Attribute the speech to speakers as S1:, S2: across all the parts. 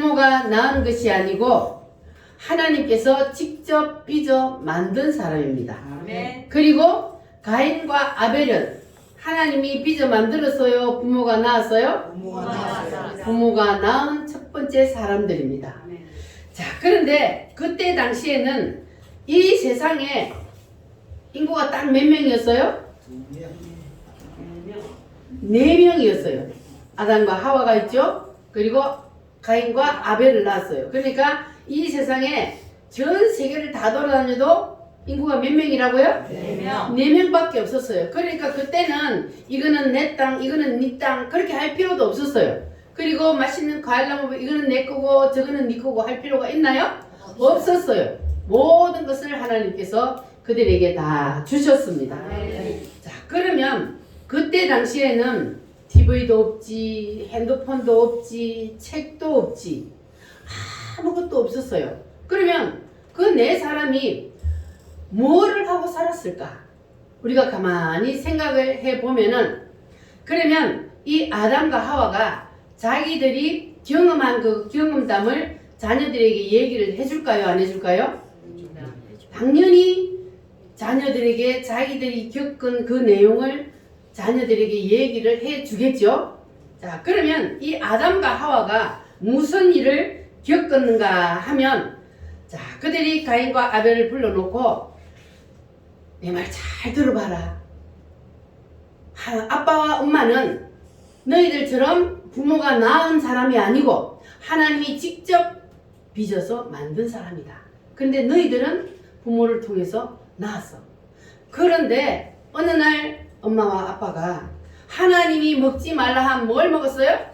S1: 부모가 낳은 것이 아니고 하나님께서 직접 빚어 만든 사람입니다.
S2: 아멘.
S1: 그리고 가인과 아벨은 하나님이 빚어 만들었어요? 부모가 낳았어요?
S2: 부모가 낳았어요.
S1: 부모가 낳은 첫 번째 사람들입니다.
S2: 아멘.
S1: 자, 그런데 그때 당시에는 이 세상에 인구가 딱 몇 명이었어요? 4명이었어요. 아담과 하와가 있죠? 그리고 가인과 아벨을 낳았어요. 그러니까 이 세상에 전 세계를 다 돌아다녀도 인구가 몇 명이라고요?
S2: 4명.
S1: 4명밖에 없었어요. 그러니까 그때는 이거는 내 땅, 이거는 네 땅 그렇게 할 필요도 없었어요. 그리고 맛있는 과일 나무 이거는 내 거고 저거는 네 거고 할 필요가 있나요? 없었어요. 모든 것을 하나님께서 그들에게 다 주셨습니다. 자, 그러면 그때 당시에는 TV도 없지, 핸드폰도 없지, 책도 없지, 아무것도 없었어요. 그러면 그 네 사람이 뭐를 하고 살았을까? 우리가 가만히 생각을 해보면은, 그러면 이 아담과 하와가 자기들이 경험한 그 경험담을 자녀들에게 얘기를 해줄까요? 안 해줄까요? 당연히 자녀들에게 자기들이 겪은 그 내용을 자녀들에게 얘기를 해주겠죠. 자, 그러면 이 아담과 하와가 무슨 일을 겪었는가 하면, 자, 그들이 가인과 아벨을 불러놓고 내 말 잘 들어봐라. 아빠와 엄마는 너희들처럼 부모가 낳은 사람이 아니고 하나님이 직접 빚어서 만든 사람이다. 그런데 너희들은 부모를 통해서 낳았어. 그런데 어느 날 엄마와 아빠가 하나님이 먹지 말라 한 뭘 먹었어요?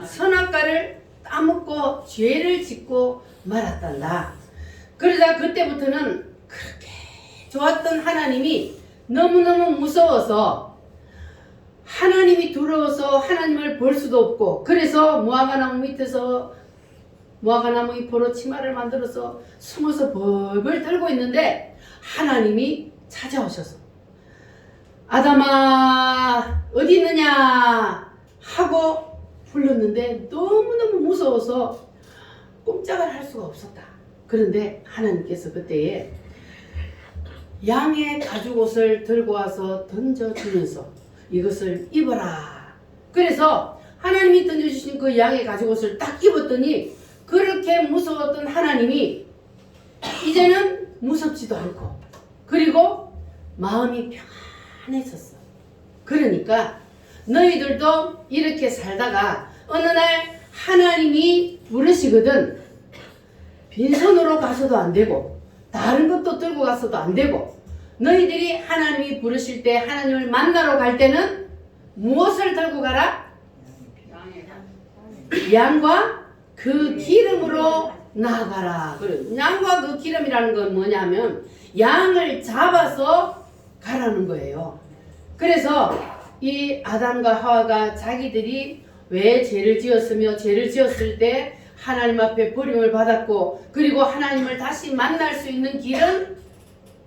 S1: 선악과를 따먹고 죄를 짓고 말았단다. 그러자 그때부터는 그렇게 좋았던 하나님이 너무너무 무서워서 하나님이 두려워서 하나님을 볼 수도 없고, 그래서 무화과나무 밑에서 무화과나무 잎으로 치마를 만들어서 숨어서 벌벌 떨고 있는데 하나님이 찾아오셔서 아담아 어디 있느냐 하고 불렀는데 너무너무 무서워서 꼼짝을 할 수가 없었다. 그런데 하나님께서 그때에 양의 가죽옷을 들고 와서 던져주면서 이것을 입어라. 그래서 하나님이 던져주신 그 양의 가죽옷을 딱 입었더니 그렇게 무서웠던 하나님이 이제는 무섭지도 않고, 그리고 마음이 평안해졌어. 그러니까 너희들도 이렇게 살다가 어느 날 하나님이 부르시거든 빈손으로 가서도 안 되고 다른 것도 들고 가서도 안 되고, 너희들이 하나님이 부르실 때 하나님을 만나러 갈 때는 무엇을 들고 가라? 양과 그 기름으로 나아가라. 양과 그 기름이라는 건 뭐냐면 양을 잡아서 가라는 거예요. 그래서 이 아담과 하와가 자기들이 왜 죄를 지었으며 죄를 지었을 때 하나님 앞에 버림을 받았고, 그리고 하나님을 다시 만날 수 있는 길은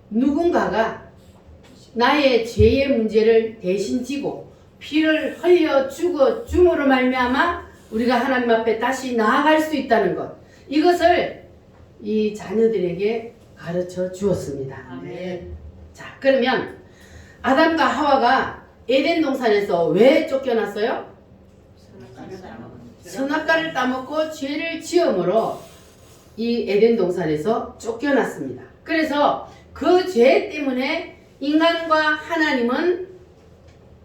S1: 누군가가 나의 죄의 문제를 대신 지고 피를 흘려 죽어 줌으로 말미암아 우리가 하나님 앞에 다시 나아갈 수 있다는 것, 이것을 이 자녀들에게 가르쳐 주었습니다.
S2: 아멘.
S1: 자, 그러면 아담과 하와가 에덴 동산에서 왜 쫓겨났어요? 선악과를 따먹고 죄를 지음으로 이 에덴 동산에서 쫓겨났습니다. 그래서 그 죄 때문에 인간과 하나님은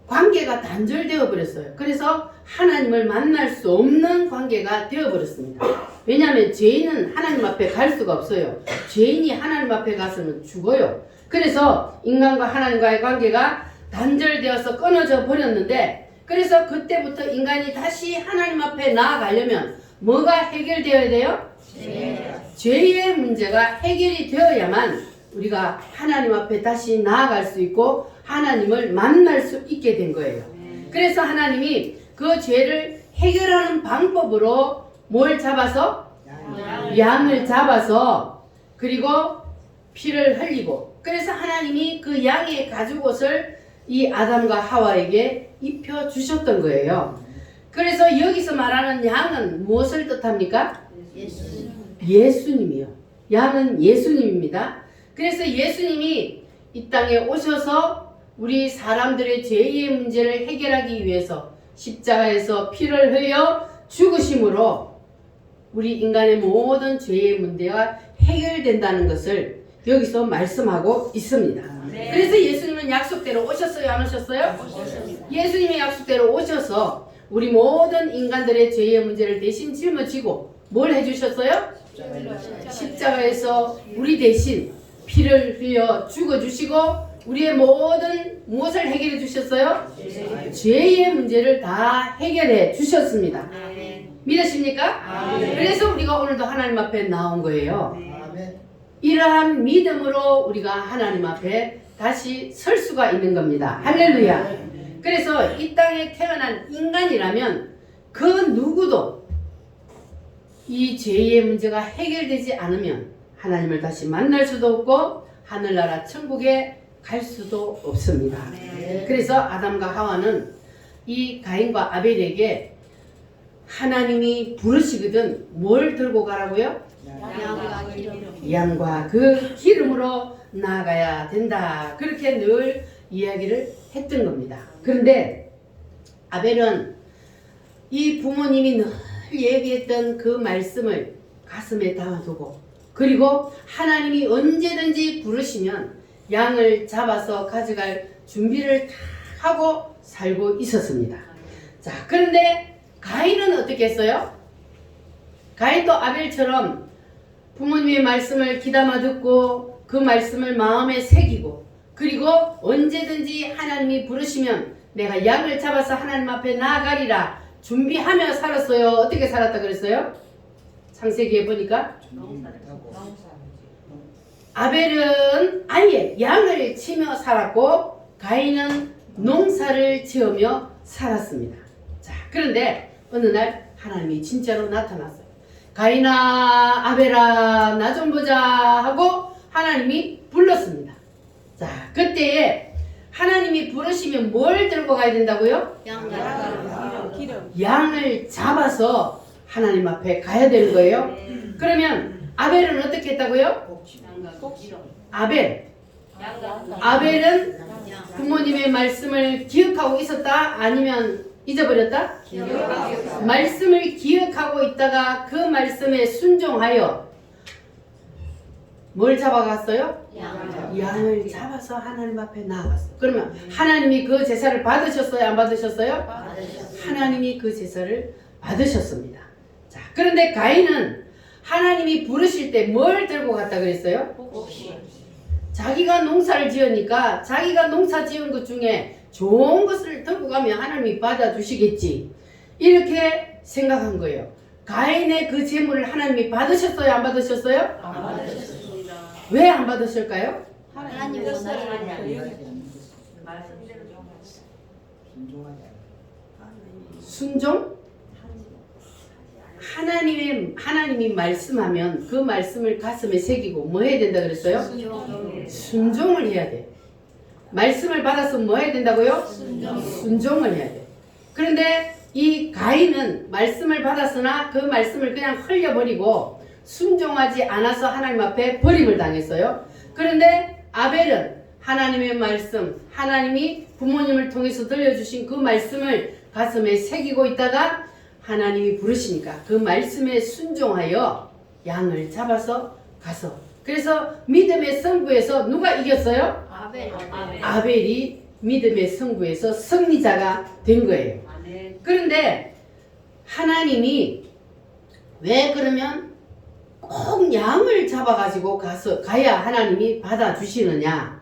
S1: 관계가 단절되어 버렸어요. 그래서 하나님을 만날 수 없는 관계가 되어 버렸습니다. 왜냐하면 죄인은 하나님 앞에 갈 수가 없어요. 죄인이 하나님 앞에 가서는 죽어요. 그래서 인간과 하나님과의 관계가 단절되어서 끊어져 버렸는데, 그래서 그때부터 인간이 다시 하나님 앞에 나아가려면 뭐가 해결되어야 돼요? 죄의 문제가 해결이 되어야만 우리가 하나님 앞에 다시 나아갈 수 있고 하나님을 만날 수 있게 된 거예요. 그래서 하나님이 그 죄를 해결하는 방법으로 뭘 잡아서? 양을 잡아서, 그리고 피를 흘리고, 그래서 하나님이 그 양의 가죽옷을 이 아담과 하와에게 입혀 주셨던 거예요. 그래서 여기서 말하는 양은 무엇을 뜻합니까? 예수님이요. 양은 예수님입니다. 그래서 예수님이 이 땅에 오셔서 우리 사람들의 죄의 문제를 해결하기 위해서 십자가에서 피를 흘려 죽으심으로 우리 인간의 모든 죄의 문제가 해결된다는 것을 여기서 말씀하고 있습니다. 그래서 예수님은 약속대로 오셨어요? 안 오셨어요? 예수님의 약속대로 오셔서 우리 모든 인간들의 죄의 문제를 대신 짊어지고 뭘 해주셨어요? 십자가에서 우리 대신 피를 흘려 죽어주시고 우리의 모든 무엇을 해결해 주셨어요? 죄의 문제를 다 해결해 주셨습니다. 믿으십니까? 그래서 우리가 오늘도 하나님 앞에 나온 거예요. 이러한 믿음으로 우리가 하나님 앞에 다시 설 수가 있는 겁니다. 할렐루야. 그래서 이 땅에 태어난 인간이라면 그 누구도 이 죄의 문제가 해결되지 않으면 하나님을 다시 만날 수도 없고 하늘나라 천국에 갈 수도 없습니다. 그래서 아담과 하와는 이 가인과 아벨에게 하나님이 부르시거든 뭘 들고 가라고요? 양과 그 기름으로 나아가야 된다. 그렇게 늘 이야기를 했던 겁니다. 그런데 아벨은 이 부모님이 늘 얘기했던 그 말씀을 가슴에 담아두고 그리고 하나님이 언제든지 부르시면 양을 잡아서 가져갈 준비를 다 하고 살고 있었습니다. 자, 그런데 가인은 어떻게 했어요? 가인도 아벨처럼 부모님의 말씀을 귀담아 듣고 그 말씀을 마음에 새기고 그리고 언제든지 하나님이 부르시면 내가 양을 잡아서 하나님 앞에 나아가리라 준비하며 살았어요. 어떻게 살았다 그랬어요? 창세기에 보니까 아벨은 아예 양을 치며 살았고 가인은 농사를 지으며 살았습니다. 자, 그런데 어느 날 하나님이 진짜로 나타났어요. 가인아, 아벨아, 나 좀 보자 하고 하나님이 불렀습니다. 자, 그때에 하나님이 부르시면 뭘 들고 가야 된다고요? 양을 잡아서 하나님 앞에 가야 되는 거예요. 그러면 아벨은 어떻게 했다고요? 아벨은 부모님의 말씀을 기억하고 있었다? 아니면 잊어버렸다? 말씀을 기억하고 있다가 그 말씀에 순종하여 뭘 잡아갔어요? 양을 잡아서 하나님 앞에 나아갔어요. 그러면 하나님이 그 제사를 받으셨어요? 안 받으셨어요? 하나님이 그 제사를 받으셨습니다. 자, 그런데 가인은 하나님이 부르실 때 뭘 들고 갔다 그랬어요? 자기가 농사를 지으니까 자기가 농사 지은 것 중에 좋은 것을 들고 가면 하나님이 받아주시겠지 이렇게 생각한 거예요. 가인의 그 재물을 하나님이 받으셨어요? 안 받으셨어요?
S2: 안 받으셨습니다.
S1: 왜 안 받으실까요?
S2: 하나님 원하시는
S1: 순종? 하나님이 말씀하면 그 말씀을 가슴에 새기고 뭐 해야 된다 그랬어요? 순종을 해야 돼. 말씀을 받아서 뭐 해야 된다고요? 순종을 해야 돼. 그런데 이 가인은 말씀을 받았으나 그 말씀을 그냥 흘려버리고 순종하지 않아서 하나님 앞에 버림을 당했어요. 그런데 아벨은 하나님의 말씀, 하나님이 부모님을 통해서 들려주신 그 말씀을 가슴에 새기고 있다가 하나님이 부르시니까 그 말씀에 순종하여 양을 잡아서 가서 그래서 믿음의 승부에서 누가 이겼어요? 아벨이 믿음의 승부에서 승리자가 된 거예요. 그런데 하나님이 왜 그러면 꼭 양을 잡아가지고 가야 하나님이 받아주시느냐?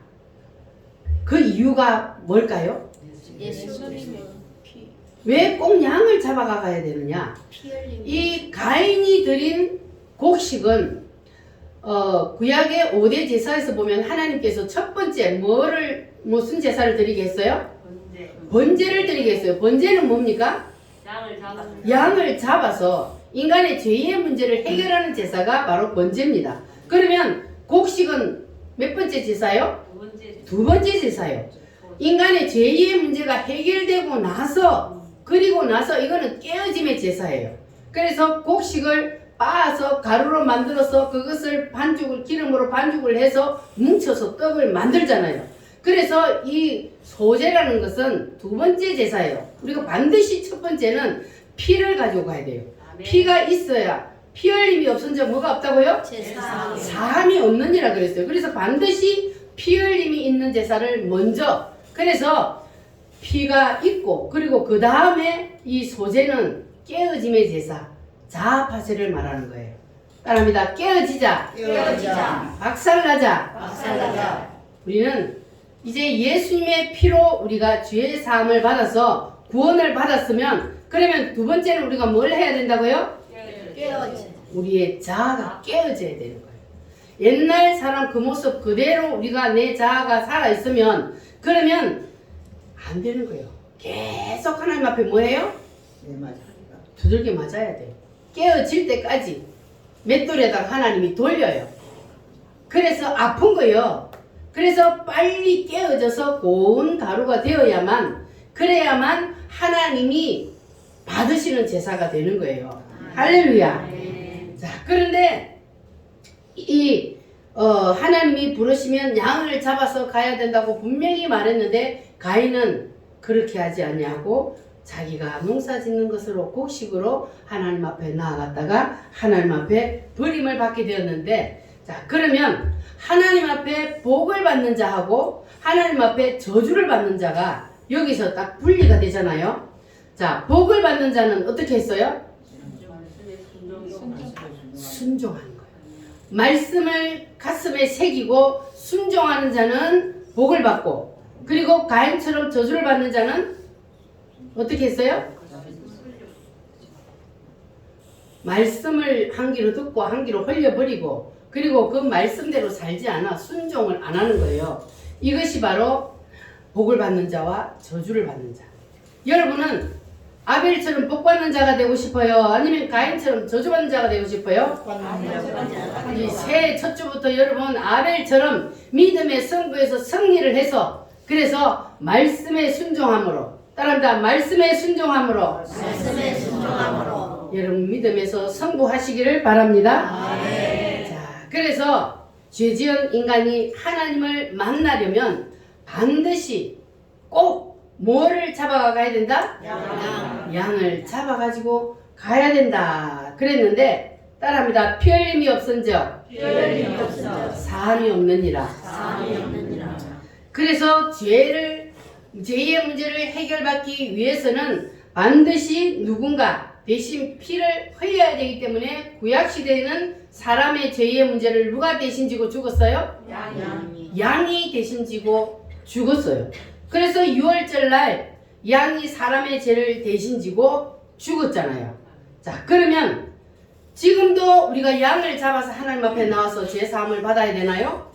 S1: 그 이유가 뭘까요? 왜 꼭 양을 잡아가 가야 되느냐? 이 가인이 드린 곡식은 구약의 5대 제사에서 보면 하나님께서 첫 번째 무슨 제사를 드리게 했어요? 번제를 드리게 했어요. 번제는 뭡니까? 양을 잡아서 인간의 죄의 문제를 해결하는 제사가 바로 번제입니다. 그러면 곡식은 몇 번째 제사요? 두 번째 제사요. 인간의 죄의 문제가 해결되고 나서 그리고 나서 이거는 깨어짐의 제사예요. 그래서 곡식을 빻아서 가루로 만들어서 그것을 반죽을 기름으로 반죽을 해서 뭉쳐서 떡을 만들잖아요. 그래서 이 소제라는 것은 두 번째 제사예요. 우리가 반드시 첫 번째는 피를 가지고 가야 돼요. 피가 있어야 피 흘림이 없은 자 뭐가 없다고요?
S2: 제사.
S1: 사함이 없느니라 그랬어요. 그래서 반드시 피 흘림이 있는 제사를 먼저, 그래서 피가 있고, 그리고 그 다음에 이 소제는 깨어짐의 제사, 자아파세를 말하는 거예요. 따라합니다. 깨어지자,
S2: 깨어지자.
S1: 박살나자.
S2: 박살나자.
S1: 우리는 이제 예수님의 피로 우리가 죄의 사함을 받아서 구원을 받았으면, 그러면 두 번째는 우리가 뭘 해야 된다고요?
S2: 깨어지.
S1: 우리의 자아가 깨어져야 되는 거예요. 옛날 사람 그 모습 그대로 우리가 내 자아가 살아있으면, 그러면 안 되는 거예요. 계속 하나님 앞에 뭐해요?
S3: 네, 맞아요.
S1: 두들겨 맞아야 돼요. 깨어질 때까지 맷돌에다가 하나님이 돌려요. 그래서 아픈 거예요. 그래서 빨리 깨어져서 고운 가루가 되어야만, 그래야만 하나님이 받으시는 제사가 되는 거예요. 할렐루야. 자, 그런데 하나님이 부르시면 양을 잡아서 가야 된다고 분명히 말했는데, 가인은 그렇게 하지 아니하고 자기가 농사 짓는 것으로 곡식으로 하나님 앞에 나아갔다가 하나님 앞에 버림을 받게 되었는데, 자, 그러면 하나님 앞에 복을 받는 자하고 하나님 앞에 저주를 받는 자가 여기서 딱 분리가 되잖아요. 자, 복을 받는 자는 어떻게 했어요? 순종하는 거예요. 말씀을 가슴에 새기고 순종하는 자는 복을 받고, 그리고 가인처럼 저주를 받는 자는 어떻게 했어요? 말씀을 한 귀로 듣고 한 귀로 흘려버리고, 그리고 그 말씀대로 살지 않아 순종을 안 하는 거예요. 이것이 바로 복을 받는 자와 저주를 받는 자. 여러분은 아벨처럼 복 받는 자가 되고 싶어요? 아니면 가인처럼 저주 받는 자가 되고 싶어요? 이 새해 첫 주부터 여러분 아벨처럼 믿음의 승부에서 승리를 해서, 그래서 말씀에 순종함으로, 따라합니다. 말씀에 순종함으로,
S2: 말씀에 순종함으로.
S1: 여러분 믿음에서 승부하시기를 바랍니다.
S2: 아멘.
S1: 자, 그래서 죄지은 인간이 하나님을 만나려면 반드시 꼭 뭐를 잡아가야 된다? 양을 잡아가지고 가야 된다 그랬는데, 따라합니다. 피 흘림이 없은즉 사함이 없느니라. 그래서 죄의 문제를 해결받기 위해서는 반드시 누군가 대신 피를 흘려야 되기 때문에, 구약시대에는 사람의 죄의 문제를 누가 대신 지고 죽었어요? 양이 대신 지고 죽었어요. 그래서 6월절 날 양이 사람의 죄를 대신 지고 죽었잖아요. 자, 그러면 지금도 우리가 양을 잡아서 하나님 앞에 나와서 죄 사함을 받아야 되나요?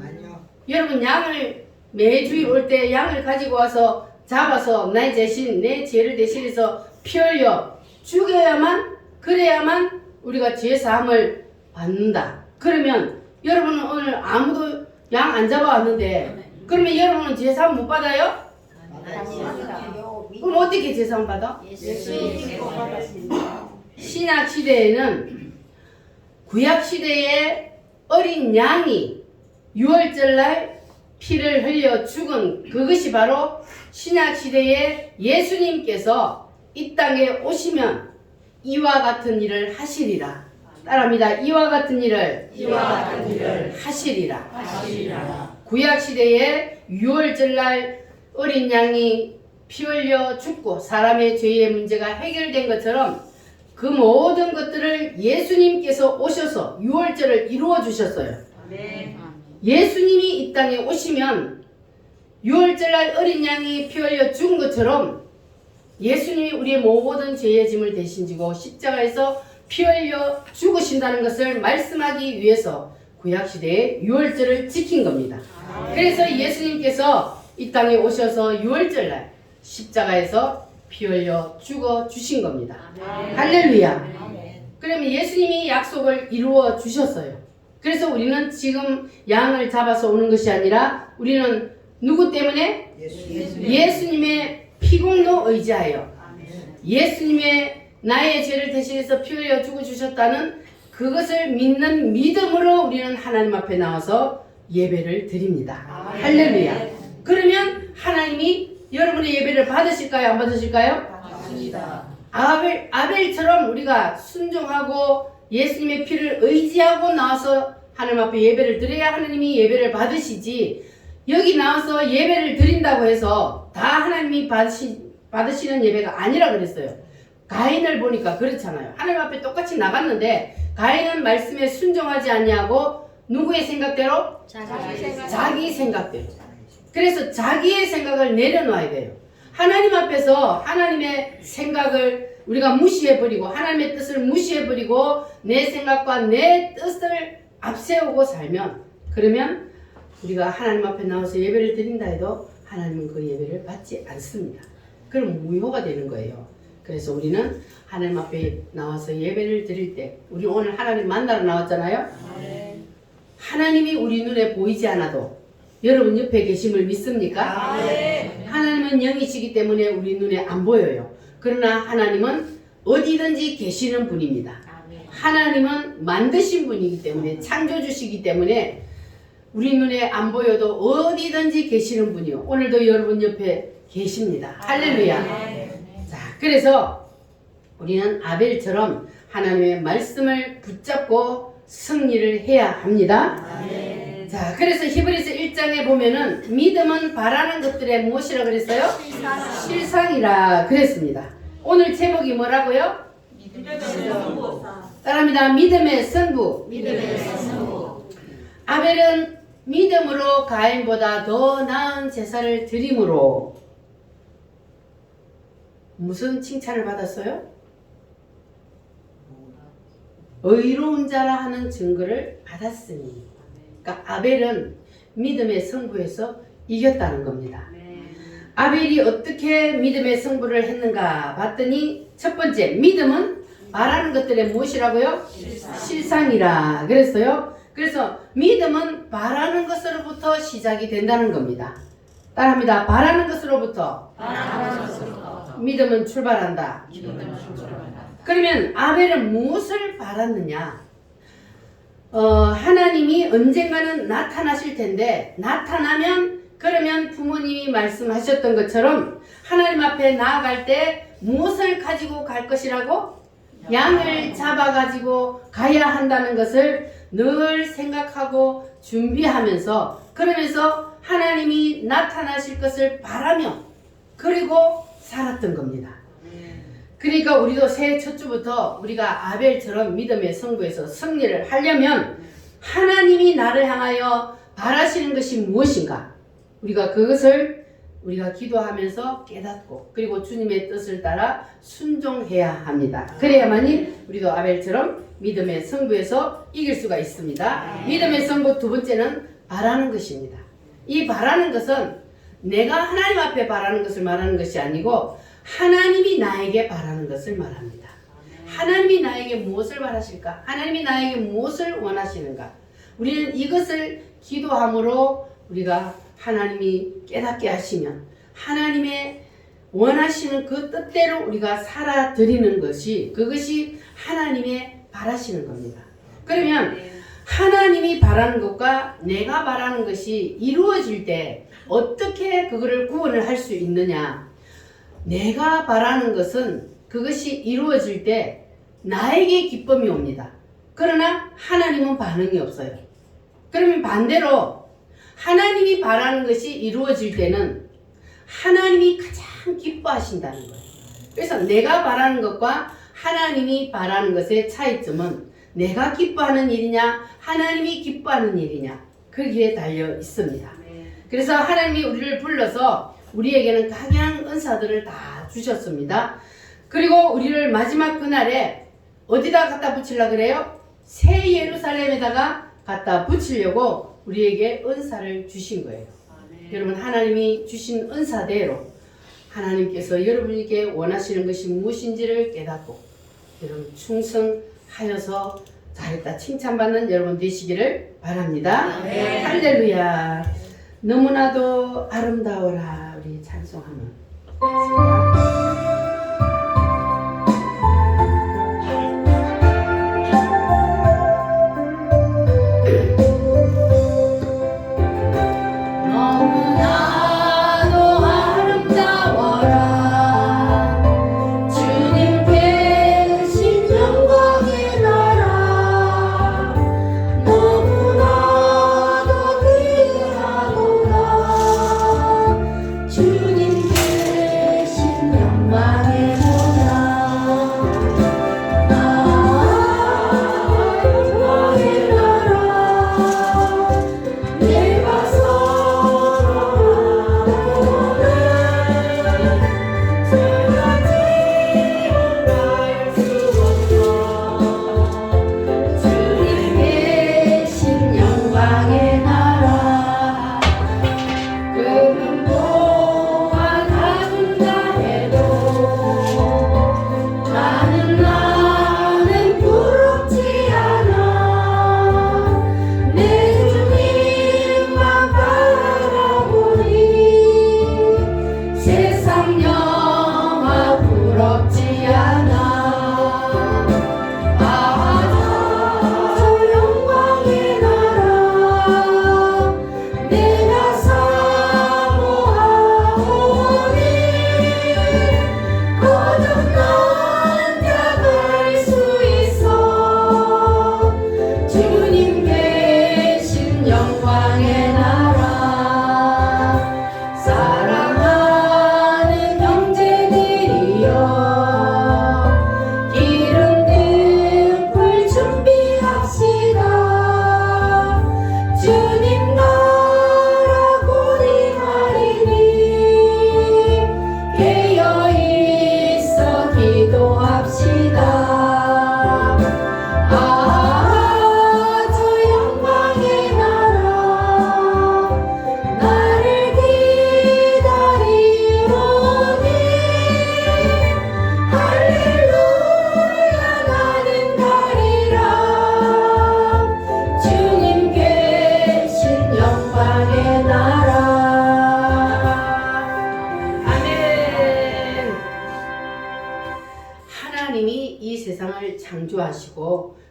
S3: 아니요.
S1: 여러분, 양을 매주일 올 때 양을 가지고 와서 잡아서 내 대신, 내 죄를 대신해서 피 흘려 죽여야만, 그래야만 우리가 죄 사함을 받는다. 그러면 여러분은 오늘 아무도 양 안 잡아왔는데, 그러면 여러분은 죄 사함 못 받아요? 그럼 어떻게 죄 사함 받아? 신약 시대에는, 구약 시대에 어린 양이 6월절 날 피를 흘려 죽은 그것이 바로 신약 시대에 예수님께서 이 땅에 오시면 이와 같은 일을 하시리라. 따라합니다. 이와 같은 일을 하시리라. 구약 시대에 6월절 날 어린 양이 피 흘려 죽고 사람의 죄의 문제가 해결된 것처럼, 그 모든 것들을 예수님께서 오셔서 6월절을 이루어 주셨어요. 예수님이 이 땅에 오시면 6월절 날 어린 양이 피 흘려 죽은 것처럼 예수님이 우리의 모든 죄의 짐을 대신 지고 십자가에서 피 흘려 죽으신다는 것을 말씀하기 위해서 구약시대에 6월절을 지킨 겁니다. 그래서 예수님께서 이 땅에 오셔서 6월절 날 십자가에서 피 흘려 죽어 주신 겁니다. 할렐루야. 그러면 예수님이 약속을 이루어 주셨어요. 그래서 우리는 지금 양을 잡아서 오는 것이 아니라, 우리는 누구 때문에? 예수님의 피공로 의지하여 예수님의 나의 죄를 대신해서 피 흘려 죽어주셨다는 그것을 믿는 믿음으로 우리는 하나님 앞에 나와서 예배를 드립니다. 할렐루야. 그러면 하나님이 여러분의 예배를 받으실까요? 안 받으실까요?
S2: 맞습니다.
S1: 아벨처럼 우리가 순종하고 예수님의 피를 의지하고 나와서 하나님 앞에 예배를 드려야 하나님이 예배를 받으시지, 여기 나와서 예배를 드린다고 해서 다 하나님이 받으시는 예배가 아니라 그랬어요. 가인을 보니까 그렇잖아요. 하나님 앞에 똑같이 나갔는데 가인은 말씀에 순종하지 아니하고 누구의 생각대로? 자기 생각대로. 그래서 자기의 생각을 내려놔야 돼요. 하나님 앞에서 하나님의 생각을 우리가 무시해버리고 하나님의 뜻을 무시해버리고 내 생각과 내 뜻을 앞세우고 살면, 그러면 우리가 하나님 앞에 나와서 예배를 드린다 해도 하나님은 그 예배를 받지 않습니다. 그럼 무효가 되는 거예요. 그래서 우리는 하나님 앞에 나와서 예배를 드릴 때, 우리 오늘 하나님 만나러 나왔잖아요. 하나님이 우리 눈에 보이지 않아도 여러분 옆에 계심을 믿습니까? 하나님은 영이시기 때문에 우리 눈에 안 보여요. 그러나 하나님은 어디든지 계시는 분입니다. 하나님은 만드신 분이기 때문에, 창조주시기 때문에 우리 눈에 안 보여도 어디든지 계시는 분이요. 오늘도 여러분 옆에 계십니다. 할렐루야. 자, 그래서 우리는 아벨처럼 하나님의 말씀을 붙잡고 승리를 해야 합니다. 자, 그래서 히브리서 1장에 보면은 믿음은 바라는 것들의 무엇이라 그랬어요? 실상이라 그랬습니다. 오늘 제목이 뭐라고요? 따라합니다. 믿음의 승부. 아벨은 믿음으로 가인보다 더 나은 제사를 드림으로 무슨 칭찬을 받았어요? 의로운 자라 하는 증거를 받았으니. 그러니까 아벨은 믿음의 승부에서 이겼다는 겁니다. 아벨이 어떻게 믿음의 승부를 했는가 봤더니, 첫 번째, 믿음은 바라는 것들의 무엇이라고요? 실상이라 그랬어요. 그래서 믿음은 바라는 것으로부터 시작이 된다는 겁니다. 따라합니다. 바라는 것으로부터 믿음은 출발한다. 그러면 아벨은 무엇을 바랐느냐? 하나님이 언젠가는 나타나실 텐데, 나타나면 그러면 부모님이 말씀하셨던 것처럼 하나님 앞에 나아갈 때 무엇을 가지고 갈 것이라고? 양을 잡아가지고 가야 한다는 것을 늘 생각하고 준비하면서, 그러면서 하나님이 나타나실 것을 바라며 그리고 살았던 겁니다. 그러니까 우리도 새해 첫 주부터 우리가 아벨처럼 믿음의 승부에서 승리를 하려면 하나님이 나를 향하여 바라시는 것이 무엇인가, 우리가 그것을 우리가 기도하면서 깨닫고 그리고 주님의 뜻을 따라 순종해야 합니다. 그래야만이 우리도 아벨처럼 믿음의 승부에서 이길 수가 있습니다. 믿음의 승부 두 번째는 바라는 것입니다. 이 바라는 것은 내가 하나님 앞에 바라는 것을 말하는 것이 아니고 하나님이 나에게 바라는 것을 말합니다. 하나님이 나에게 무엇을 바라실까? 하나님이 나에게 무엇을 원하시는가? 우리는 이것을 기도함으로 우리가 하나님이 깨닫게 하시면 하나님의 원하시는 그 뜻대로 우리가 살아드리는 것이, 그것이 하나님의 바라시는 겁니다. 그러면 하나님이 바라는 것과 내가 바라는 것이 이루어질 때 어떻게 그거를 구원을 할 수 있느냐? 내가 바라는 것은 그것이 이루어질 때 나에게 기쁨이 옵니다. 그러나 하나님은 반응이 없어요. 그러면 반대로 하나님이 바라는 것이 이루어질 때는 하나님이 가장 기뻐하신다는 거예요. 그래서 내가 바라는 것과 하나님이 바라는 것의 차이점은 내가 기뻐하는 일이냐 하나님이 기뻐하는 일이냐, 거기에 달려 있습니다. 그래서 하나님이 우리를 불러서 우리에게는 각양 은사들을 다 주셨습니다. 그리고 우리를 마지막 그날에 어디다 갖다 붙이려고 그래요? 새 예루살렘에다가 갖다 붙이려고 우리에게 은사를 주신 거예요. 여러분, 하나님이 주신 은사대로 하나님께서 여러분에게 원하시는 것이 무엇인지를 깨닫고 여러분 충성하여서 잘했다 칭찬받는 여러분 되시기를 바랍니다. 할렐루야. 너무나도 아름다워라. 우리 찬송하면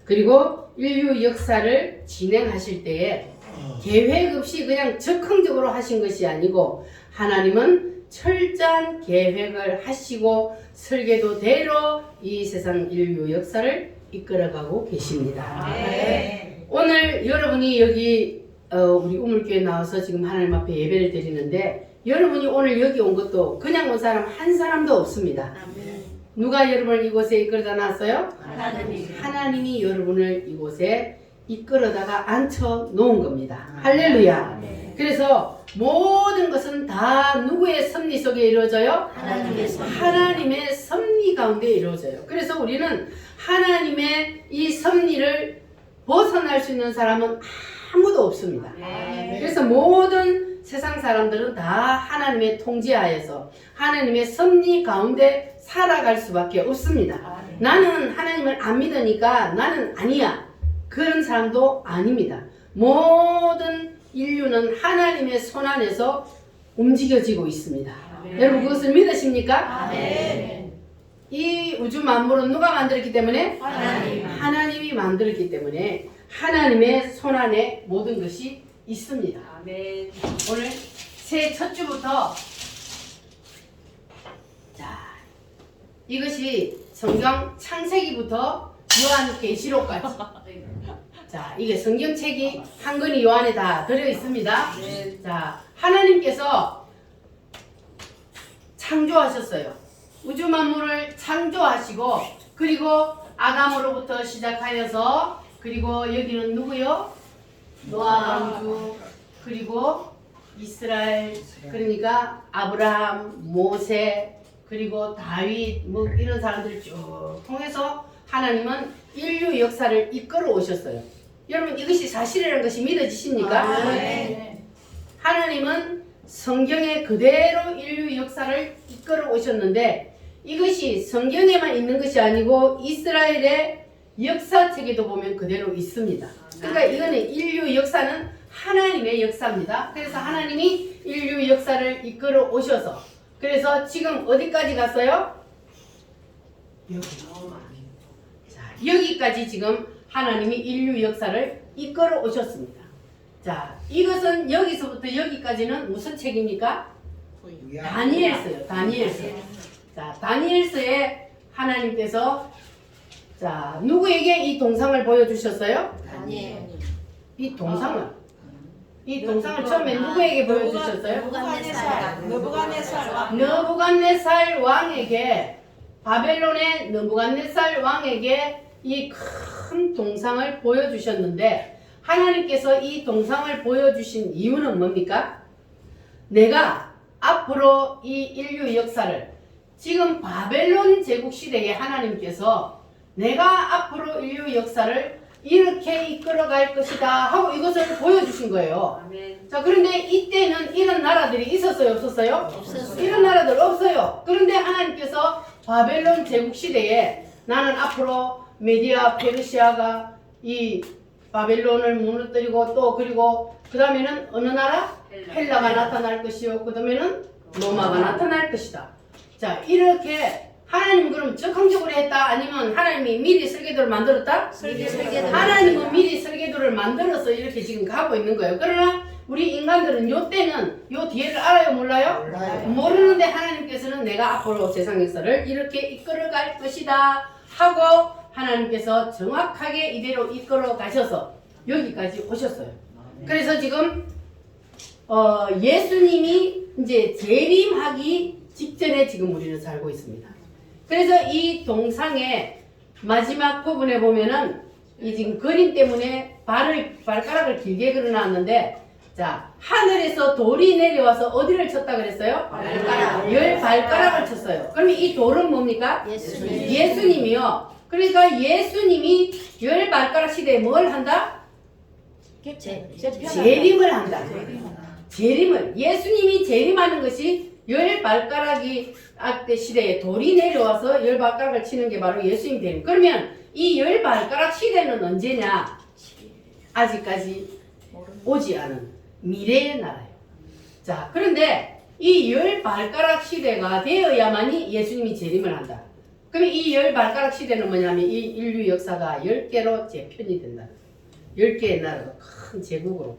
S1: 그리고 인류 역사를 진행하실 때에 계획 없이 그냥 즉흥적으로 하신 것이 아니고 하나님은 철저한 계획을 하시고 설계도대로 이 세상 인류 역사를 이끌어가고 계십니다.
S2: 네.
S1: 오늘 여러분이 여기 우리 우물교회 나와서 지금 하나님 앞에 예배를 드리는데 여러분이 오늘 여기 온 것도 그냥 온 사람 한 사람도 없습니다.
S2: 아멘.
S1: 누가 여러분을 이곳에 이끌어다 놨어요?
S2: 하나님.
S1: 하나님이 여러분을 이곳에 이끌어다가 앉혀 놓은 겁니다. 할렐루야.
S2: 네.
S1: 그래서 모든 것은 다 누구의 섭리 속에 이루어져요?
S2: 하나님의 섭리.
S1: 하나님의 섭리 가운데 이루어져요. 그래서 우리는 하나님의 이 섭리를 벗어날 수 있는 사람은 아무도 없습니다.
S2: 네.
S1: 그래서 모든 세상 사람들은 다 하나님의 통제하에서 하나님의 섭리 가운데 살아갈 수밖에 없습니다. 나는 하나님을 안 믿으니까 나는 아니야. 그런 사람도 아닙니다. 모든 인류는 하나님의 손 안에서 움직여지고 있습니다. 여러분 그것을 믿으십니까?
S2: 아멘.
S1: 이 우주 만물은 누가 만들었기 때문에?
S2: 하나님.
S1: 하나님이 만들었기 때문에 하나님의 손 안에 모든 것이 있습니다.
S4: 아멘.
S1: 오늘 새해 첫 주부터 자 이것이 성경 창세기부터 요한계시록까지 자 이게 성경책이 한 권이 요 안에 다 들어 있습니다.
S4: 네.
S1: 자 하나님께서 창조하셨어요. 우주 만물을 창조하시고 그리고 아담으로부터 시작하여서 그리고 여기는 누구요? 노아 왕주 그리고 이스라엘 그러니까 아브라함, 모세 그리고 다윗 뭐 이런 사람들 쭉 통해서 하나님은 인류 역사를 이끌어 오셨어요. 여러분 이것이 사실이라는 것이 믿어지십니까?
S2: 네.
S1: 하나님은 성경에 그대로 인류 역사를 이끌어 오셨는데 이것이 성경에만 있는 것이 아니고 이스라엘의 역사책에도 보면 그대로 있습니다. 그러니까 이거는 인류 역사는 하나님의 역사입니다. 그래서 하나님이 인류 역사를 이끌어 오셔서 그래서 지금 어디까지 갔어요? 여기. 자, 여기까지 지금 하나님이 인류 역사를 이끌어 오셨습니다. 자, 이것은 여기서부터 여기까지는 무슨 책입니까? 다니엘서요. 다니엘서. 자, 다니엘서에 하나님께서 자, 누구에게 이 동상을 보여주셨어요?
S2: 다니엘.
S1: 이 동상을. 이 동상을 처음에 누구에게 보여주셨어요? 느부갓네살 왕에게 바벨론의 느부갓네살 왕에게 이 큰 동상을 보여주셨는데 하나님께서 이 동상을 보여주신 이유는 뭡니까? 내가 앞으로 이 인류 역사를 지금 바벨론 제국 시대에 하나님께서 내가 앞으로 인류 역사를 이렇게 이끌어갈 것이다 하고 이것을 보여주신 거예요.
S4: 아멘.
S1: 자 그런데 이때는 이런 나라들이 있었어요 없었어요?
S2: 없었어요.
S1: 이런 나라들 없어요. 그런데 하나님께서 바벨론 제국 시대에 나는 앞으로 메디아 페르시아가 이 바벨론을 무너뜨리고 또 그리고 그 다음에는 어느 나라? 헬라가 나타날 것이요 그 다음에는 로마가 나타날 것이다. 자 이렇게 하나님은 그럼 적극적으로 했다? 아니면 하나님이 미리 설계도를 만들었다?
S2: 설계도를
S1: 하나님은 미리 설계도를 만들어서 이렇게 지금 가고 있는 거예요. 그러나 우리 인간들은 요 때는 요 뒤에를 알아요 몰라요?
S3: 몰라요.
S1: 모르는데 하나님께서는 내가 앞으로 세상 역사를 이렇게 이끌어갈 것이다 하고 하나님께서 정확하게 이대로 이끌어 가셔서 여기까지 오셨어요. 그래서 지금 예수님이 이제 재림하기 직전에 지금 우리는 살고 있습니다. 그래서 이 동상의 마지막 부분에 보면은 이 지금 그림 때문에 발가락을 길게 그려놨는데 자 하늘에서 돌이 내려와서 어디를 쳤다 그랬어요?
S2: 발가락.
S1: 열 발가락을 쳤어요. 그러면 이 돌은 뭡니까?
S2: 예수님.
S1: 예수님이요. 그러니까 예수님이 열 발가락 시대에 뭘 한다? 재림을 한다. 재림을 예수님이 재림하는 것이 열 발가락이 때 시대에 돌이 내려와서 열 발가락을 치는 게 바로 예수님 재림. 그러면 이 열 발가락 시대는 언제냐? 아직까지 오지 않은 미래의 나라예요. 자, 그런데 이 열 발가락 시대가 되어야만이 예수님이 재림을 한다. 그럼 이 10발가락 시대는 뭐냐면 이 인류 역사가 10개로 재편이 된다. 10개의 나라가 큰 제국으로.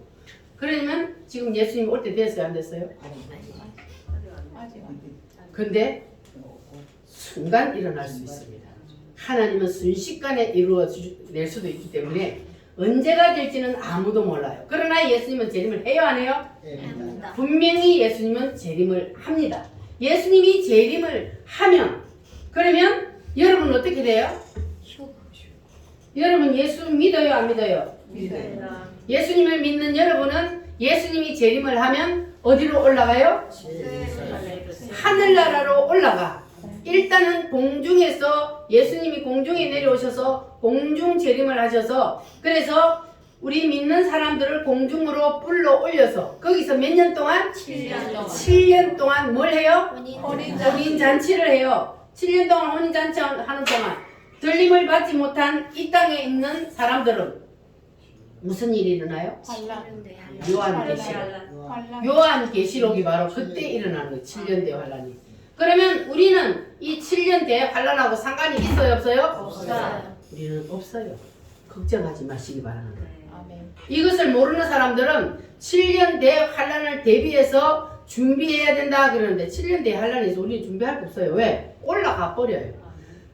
S1: 그러면 지금 예수님 올 때 됐어요? 안 됐어요?
S2: 아직
S1: 근데 순간 일어날 수 있습니다. 하나님은 순식간에 이루어낼 수도 있기 때문에 언제가 될지는 아무도 몰라요. 그러나 예수님은 재림을 해요, 안 해요?
S3: 합니다.
S1: 분명히 예수님은 재림을 합니다. 예수님이 재림을 하면 그러면 여러분 어떻게 돼요? 여러분 예수 믿어요, 안 믿어요?
S2: 믿어요.
S1: 예수님을 믿는 여러분은 예수님이 재림을 하면 어디로 올라가요? 하늘나라로 올라가. 일단은 공중에서 예수님이 공중에 내려오셔서 공중 재림을 하셔서 그래서 우리 믿는 사람들을 공중으로 불러 올려서 거기서 몇 년 동안?
S2: 7년 동안.
S1: 7년 동안 뭘 해요?
S2: 혼인
S1: 혼인잔치를 해요. 7년 동안 혼인잔치 하는 동안 들림을 받지 못한 이 땅에 있는 사람들은 무슨 일이 일어나요? 요한계시록이 바로 그때 일어나는 거예요. 7년대 환란이. 그러면 우리는 이 7년대 환란하고 상관이 있어요, 없어요?
S2: 없어요.
S1: 우리는 없어요. 걱정하지 마시기 바라는 거예요.
S2: 아멘.
S1: 이것을 모르는 사람들은 7년대 환란을 대비해서 준비해야 된다 그러는데 7년대 환란에서 우리는 준비할 거 없어요. 왜? 올라가 버려요.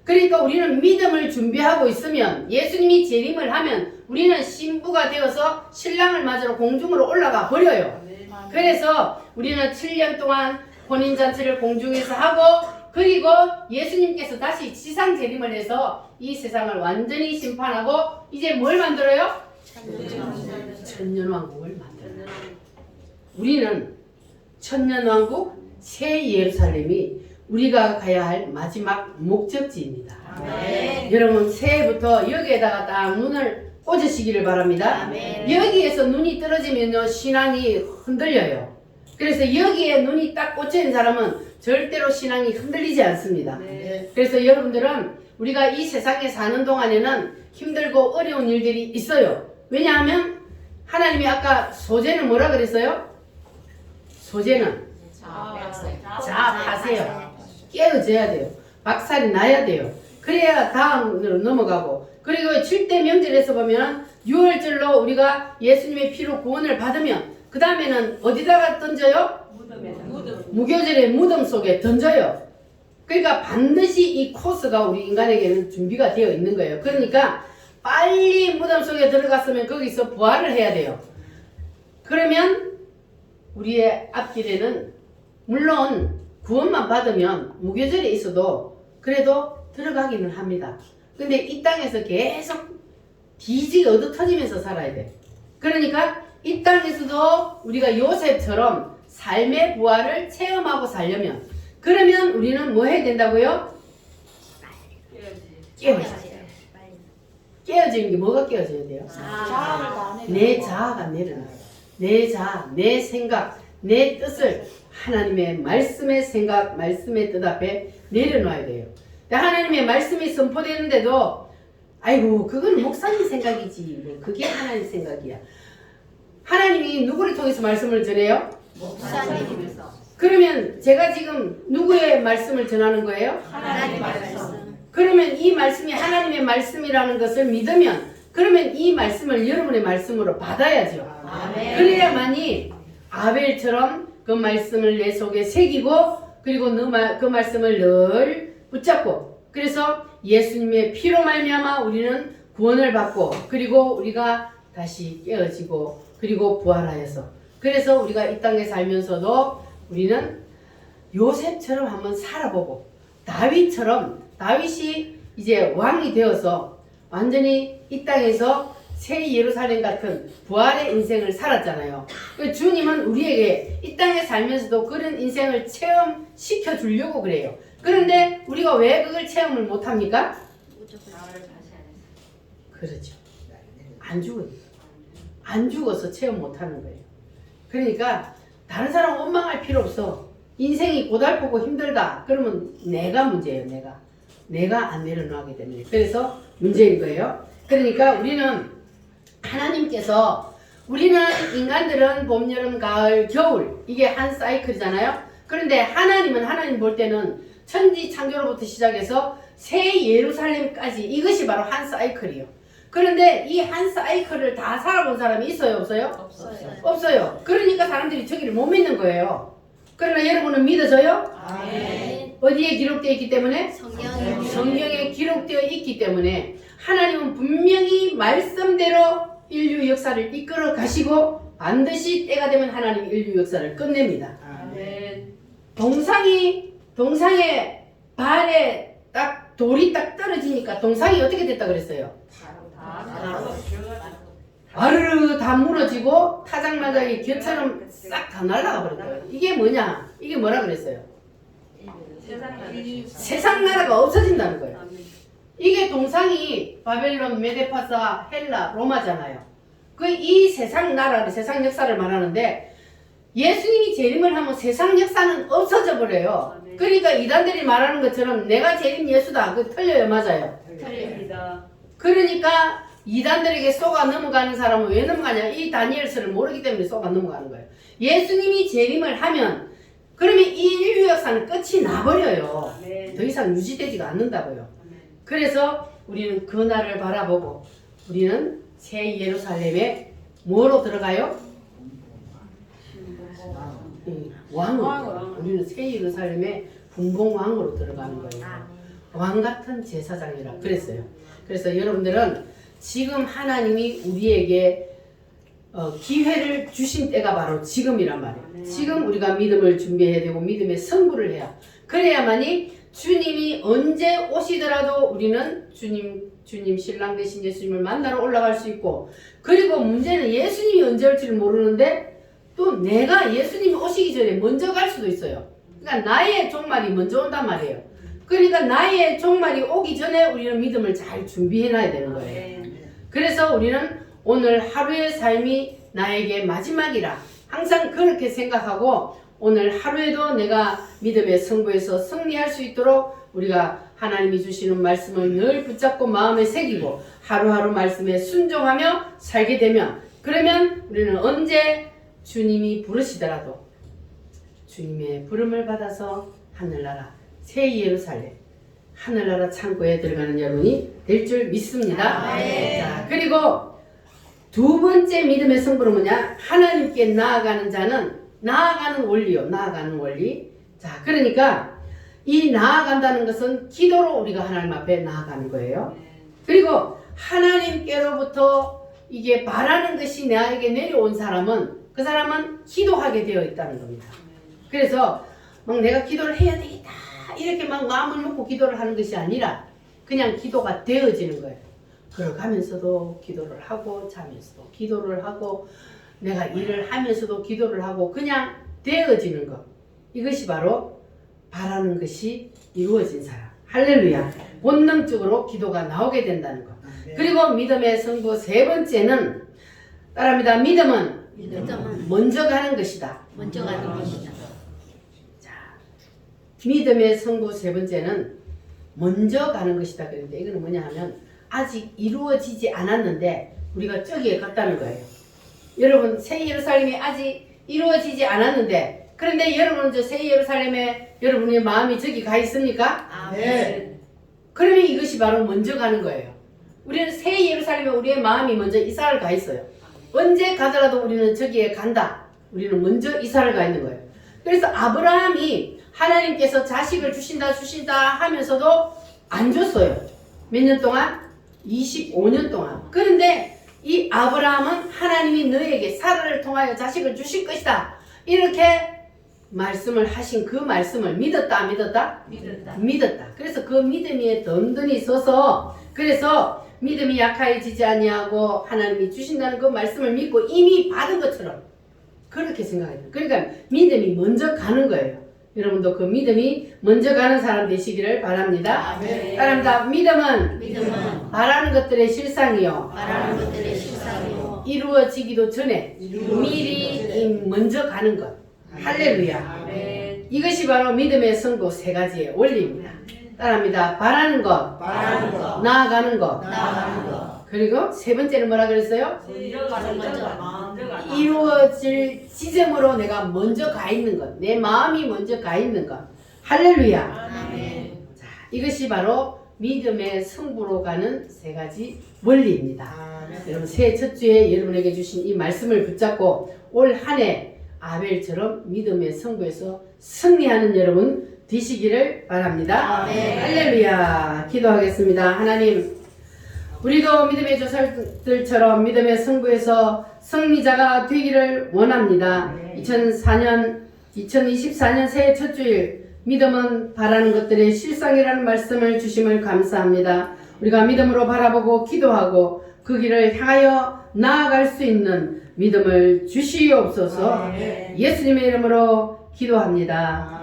S1: 그러니까 우리는 믿음을 준비하고 있으면 예수님이 재림을 하면 우리는 신부가 되어서 신랑을 맞으러 공중으로 올라가 버려요. 그래서 우리는 7년 동안 혼인잔치를 공중에서 하고 그리고 예수님께서 다시 지상 재림을 해서 이 세상을 완전히 심판하고 이제 뭘 만들어요? 천년왕국을 만들어요. 우리는 천년왕국 새 예루살렘이 우리가 가야 할 마지막 목적지입니다.
S2: 아멘.
S1: 여러분 새해부터 여기에다가 딱 눈을 꽂으시기를 바랍니다.
S2: 아멘.
S1: 여기에서 눈이 떨어지면요 신앙이 흔들려요. 그래서 여기에 눈이 딱 꽂혀있는 사람은 절대로 신앙이 흔들리지 않습니다.
S3: 네.
S1: 그래서 여러분들은 우리가 이 세상에 사는 동안에는 힘들고 어려운 일들이 있어요. 왜냐하면 하나님이 아까 소재는 뭐라 그랬어요? 소재는 자아파세요. 깨어져야 돼요. 박살이 나야 돼요. 그래야 다음으로 넘어가고 그리고 7대 명절에서 보면 6월절로 우리가 예수님의 피로 구원을 받으면 그 다음에는 어디다가 던져요? 무교절의 무덤 속에 던져요. 그러니까 반드시 이 코스가 우리 인간에게는 준비가 되어 있는 거예요. 그러니까 빨리 무덤 속에 들어갔으면 거기서 부활을 해야 돼요. 그러면 우리의 앞길에는 물론 구원만 받으면 무교절에 있어도 그래도 들어가기는 합니다. 근데 이 땅에서 계속 뒤지게 얻어터지면서 살아야 돼. 그러니까 이 땅에서도 우리가 요셉처럼 삶의 부활을 체험하고 살려면 그러면 우리는 뭐 해야 된다고요? 깨어져야 돼요. 깨어지는 게 뭐가 깨어져야 돼요? 내 자아가 내려놔요. 내 자아, 내 생각, 내 뜻을 하나님의 말씀의 생각, 말씀의 뜻 앞에 내려놔야 돼요. 하나님의 말씀이 선포되는데도 아이고 그건 목사님 생각이지 뭐 그게 하나님 생각이야. 하나님이 누구를 통해서 말씀을 전해요?
S2: 목사님이면서
S1: 그러면 제가 지금 누구의 말씀을 전하는 거예요?
S2: 하나님 말씀.
S1: 그러면 이 말씀이 하나님의 말씀이라는 것을 믿으면 그러면 이 말씀을 여러분의 말씀으로 받아야죠.
S2: 아멘.
S1: 그래야만이 아벨처럼 그 말씀을 내 속에 새기고 그리고 그 말씀을 늘 붙잡고 그래서 예수님의 피로 말미암아 우리는 구원을 받고 그리고 우리가 다시 깨어지고 그리고 부활하여서 그래서 우리가 이 땅에 살면서도 우리는 요셉처럼 한번 살아보고 다윗이 이제 왕이 되어서 완전히 이 땅에서 새 예루살렘 같은 부활의 인생을 살았잖아요. 주님은 우리에게 이 땅에 살면서도 그런 인생을 체험시켜 주려고 그래요. 그런데 우리가 왜 그걸 체험을 못합니까? 그렇죠. 안 죽어요. 안 죽어서 체험 못하는 거예요. 그러니까 다른 사람 원망할 필요 없어. 인생이 고달프고 힘들다. 그러면 내가 문제예요. 내가 안 내려놓게 되는 거예요. 그래서 문제인 거예요. 그러니까 우리는 인간들은 봄, 여름, 가을, 겨울 이게 한 사이클이잖아요. 그런데 하나님 볼 때는 천지 창조로부터 시작해서 새 예루살렘까지 이것이 바로 한 사이클이요. 그런데 이 한 사이클을 다 살아본 사람이 있어요, 없어요?
S2: 없어요.
S1: 없어요. 그러니까 사람들이 저기를 못 믿는 거예요. 그러나 여러분은 믿어져요?
S2: 아멘.
S1: 어디에 기록되어 있기 때문에?
S2: 성경에
S1: 성경에 기록되어 있기 때문에 하나님은 분명히 말씀대로 인류 역사를 이끌어 가시고 반드시 때가 되면 하나님 인류 역사를 끝냅니다.
S3: 아멘.
S1: 동상의 발에 딱 돌이 딱 떨어지니까 동상이 어떻게 됐다 그랬어요? 아르르 다 무너지고 타작마작이 겨처럼 싹 다 날아가 버렸어요. 이게 뭐냐? 이게 뭐라 그랬어요? 세상 나라가 없어진다는 거예요. 이게 동상이 바벨론, 메데파사, 헬라, 로마잖아요. 그 이 세상 나라를, 세상 역사를 말하는데 예수님이 재림을 하면 세상 역사는 없어져 버려요. 그러니까 이단들이 말하는 것처럼 내가 재림 예수다. 그 틀려요, 맞아요.
S2: 틀립니다.
S1: 그러니까 이단들에게 속아 넘어가는 사람은 왜 넘어가냐? 이 다니엘서를 모르기 때문에 속아 넘어가는 거예요. 예수님이 재림을 하면 그러면 이 인류 역사는 끝이 나버려요. 더 이상 유지되지가 않는다고요. 그래서 우리는 그 날을 바라보고 우리는 새 예루살렘에 뭐로 들어가요? 왕으로. 우리는 새 예루살렘에 분봉왕으로 들어가는 거예요. 왕 같은 제사장이라 그랬어요. 그래서 여러분들은 지금 하나님이 우리에게 기회를 주신 때가 바로 지금이란 말이에요. 지금 우리가 믿음을 준비해야 되고 믿음의 승부를 해야 그래야만이 주님이 언제 오시더라도 우리는 주님 신랑 되신 예수님을 만나러 올라갈 수 있고 그리고 문제는 예수님이 언제 올지를 모르는데 또 내가 예수님이 오시기 전에 먼저 갈 수도 있어요. 그러니까 나의 종말이 먼저 온단 말이에요. 그러니까 나의 종말이 오기 전에 우리는 믿음을 잘 준비해 놔야 되는 거예요. 그래서 우리는 오늘 하루의 삶이 나에게 마지막이라 항상 그렇게 생각하고 오늘 하루에도 내가 믿음의 승부에서 승리할 수 있도록 우리가 하나님이 주시는 말씀을 늘 붙잡고 마음에 새기고 하루하루 말씀에 순종하며 살게 되면 그러면 우리는 언제 주님이 부르시더라도 주님의 부름을 받아서 하늘나라 새 예루살렘 하늘나라 창고에 들어가는 여러분이 될 줄 믿습니다. 자, 그리고 두 번째 믿음의 승부는 뭐냐? 하나님께 나아가는 자는 나아가는 원리요. 나아가는 원리. 자, 그러니까 이 나아간다는 것은 기도로 우리가 하나님 앞에 나아가는 거예요. 그리고 하나님께로부터 이게 바라는 것이 나에게 내려온 사람은 그 사람은 기도하게 되어 있다는 겁니다. 그래서 막 내가 기도를 해야 되겠다 이렇게 막 마음을 먹고 기도를 하는 것이 아니라 그냥 기도가 되어지는 거예요. 걸어가면서도 기도를 하고 자면서도 기도를 하고 내가 일을 하면서도 기도를 하고 그냥 되어지는 것. 이것이 바로 바라는 것이 이루어진 사람. 할렐루야. 본능적으로 기도가 나오게 된다는 것. 그리고 믿음의 승부 세 번째는 따라합니다. 믿음은 먼저 가는 것이다.
S2: 먼저 가는 것이다.
S1: 자, 믿음의 승부 세 번째는 먼저 가는 것이다. 그런데 이거는 뭐냐 하면 아직 이루어지지 않았는데 우리가 저기에 갔다는 거예요. 여러분 새 예루살렘이 아직 이루어지지 않았는데 그런데 여러분은 저 새 예루살렘에 여러분의 마음이 저기 가 있습니까?
S2: 아멘.
S1: 그러면 이것이 바로 먼저 가는 거예요. 우리는 새 예루살렘에 우리의 마음이 먼저 이사를 가 있어요. 언제 가더라도 우리는 저기에 간다. 우리는 먼저 이사를 가 있는 거예요. 그래서 아브라함이 하나님께서 자식을 주신다 하면서도 안 줬어요. 몇 년 동안? 25년 동안. 그런데 이 아브라함은 하나님이 너에게 사라를 통하여 자식을 주실 것이다. 이렇게 말씀을 하신 그 말씀을 믿었다 안 믿었다? 믿었다. 그래서 그 믿음이 든든히 서서 그래서 믿음이 약해지지 아니하고 하나님이 주신다는 그 말씀을 믿고 이미 받은 것처럼 그렇게 생각해요. 그러니까 믿음이 먼저 가는 거예요. 여러분도 그 믿음이 먼저 가는 사람 되시기를 바랍니다.
S2: 아멘.
S1: 따라합니다. 믿음은
S2: 믿음은
S1: 바라는 것들의 실상이요.
S2: 바라는 것들의 실상이요.
S1: 이루어지기도 전에 미리 먼저 가는 것. 할렐루야.
S2: 아멘.
S1: 이것이 바로 믿음의 승부 세 가지의 원리입니다. 따라합니다. 바라는 것,
S2: 바라는 것,
S1: 나아가는 것,
S2: 나아가는 것.
S1: 그리고 세 번째는 뭐라 그랬어요? 이루어질 지점으로 내가 먼저 가 있는 것, 내 마음이 먼저 가 있는 것. 할렐루야.
S2: 아멘.
S1: 자, 이것이 바로 믿음의 승부로 가는 세 가지 원리입니다. 여러분 새해 첫 주에 여러분에게 주신 이 말씀을 붙잡고 올 한 해 아벨처럼 믿음의 승부에서 승리하는 여러분 되시기를 바랍니다.
S2: 아멘.
S1: 할렐루야. 기도하겠습니다. 하나님, 우리도 믿음의 조상들처럼 믿음의 승부에서 승리자가 되기를 원합니다. 2024년 새해 첫 주일 믿음은 바라는 것들의 실상이라는 말씀을 주심을 감사합니다. 우리가 믿음으로 바라보고 기도하고 그 길을 향하여 나아갈 수 있는 믿음을 주시옵소서. 예수님의 이름으로 기도합니다.